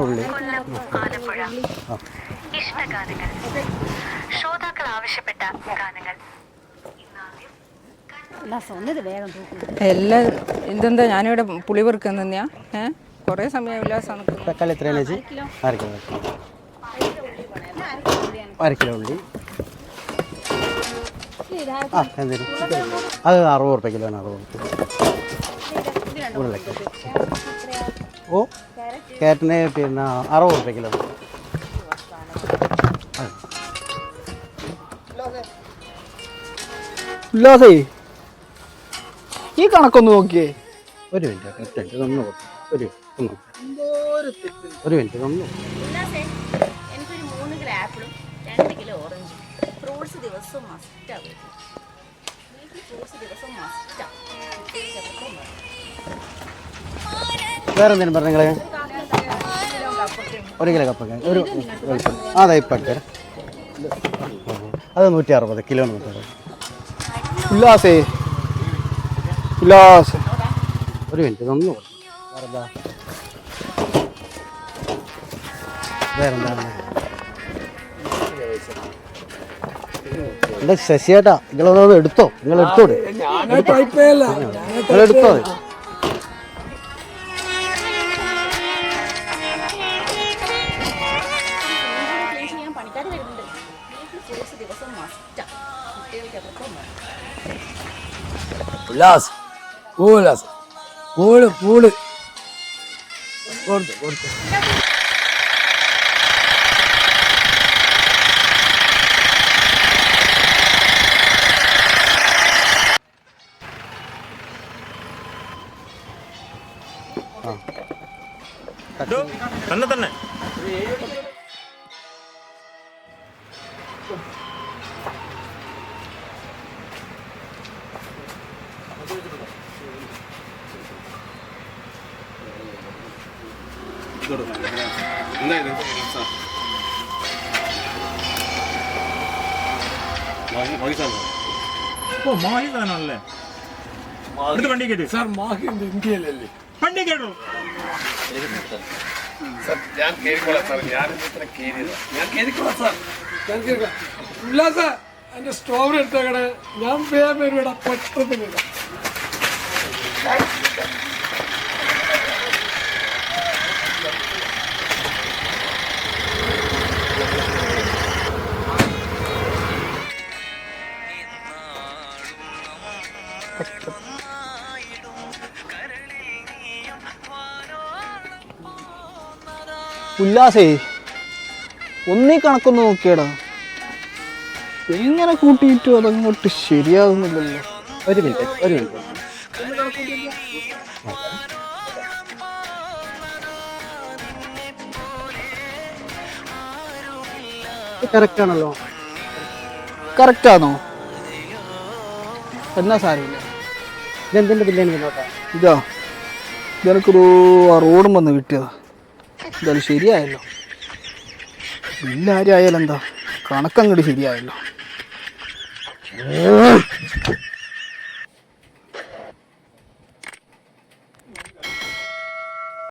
ഉള്ളി ഇഷ്ടഗാനങ്ങൾ ശ്രോതാക്കൾ ആവശ്യപ്പെട്ട ഗാനങ്ങൾ എല്ലാം ഇതെന്താ ഞാനിവിടെ പുളി പെറുക്കാൻ തന്നെയാ കുറേ സമയം ഉല്ലാസം. തക്കാളി എത്രയാണ് ചേച്ചി? അര കിലോ ഉള്ളി. ആ എന്തേലും അത് 60 രൂപ കിലോയാണ്. 60 ഉരുളക്കിഴങ്ങ്. ഓ ക്യാരറ്റിന് പിന്നെ 60 രൂപ കിലോ. ഉല്ലാസേ ഈ കണക്കൊന്ന് നോക്കിയേ. ഒരു മിനിറ്റ് തന്നു. ഒരു മിനിറ്റ് തന്നു. എനിക്കൊരു 3 കിലോ ആപ്പിളും 2 കിലോ ഓറഞ്ചും. ഫ്രൂട്ട്സ് ദിവസവും മസ്റ്റാണ്. വേറെ എന്തെങ്കിലും പറഞ്ഞു നിങ്ങളെ? 1 കിലോ കപ്പൊക്കെ ഒരു അതെ ഇപ്പം അത് 160 കിലോ. 160. ഉല്ലാസേ ഉല്ലാസ് ഒരു മിനിറ്റ് തന്നു. വേറെന്താ എന്താ ശശിയേട്ടാ നിങ്ങളൊന്ന് എടുത്തോ. നിങ്ങൾ എടുത്തോട്. നിങ്ങളെടുത്തോ. ഉല്ലാസ് ഉല്ലാസ് പൂള് പൂള് കൊടുത്തു. തന്നെ തന്നെ മാഹി സാധനമല്ലേ? വണ്ടി കേട്ടു സാർ. മാഹി ഇന്ത്യയിലല്ലേ? വണ്ടി കേട്ടോ ഞാൻ കേറിക്കോളാം സാർ. ഞാൻ കേറിക്കോളാം സാർ. ഉല്ലാസ എന്റെ സ്ട്രോബറി എടുത്തേക്കടെ. ഞാൻ പേരുടെ പെട്ടെന്ന് ഉല്ലാസേ ഒന്നീ കണക്കൊന്ന് നോക്കിയടാ. എങ്ങനെ കൂട്ടിയിട്ടും അതങ്ങോട്ട് ശരിയാകുന്നില്ലല്ലോ. ഒരു മിനിറ്റ് കറക്റ്റ് ആണല്ലോ. കറക്റ്റാണോ? എന്നാ സാരമില്ല. ഇതെന്തിൻ്റെ ബില്ലാണ് നോക്കാം. ഇതാ ഇതെനിക്കൊരു റോഡും വന്ന് കിട്ടിയതാ. എന്തായാലും ശരിയായല്ലോ. എല്ലാവരും ആയാലും എന്താ കണക്കങ്ങോട്ട് ശരിയായല്ലോ.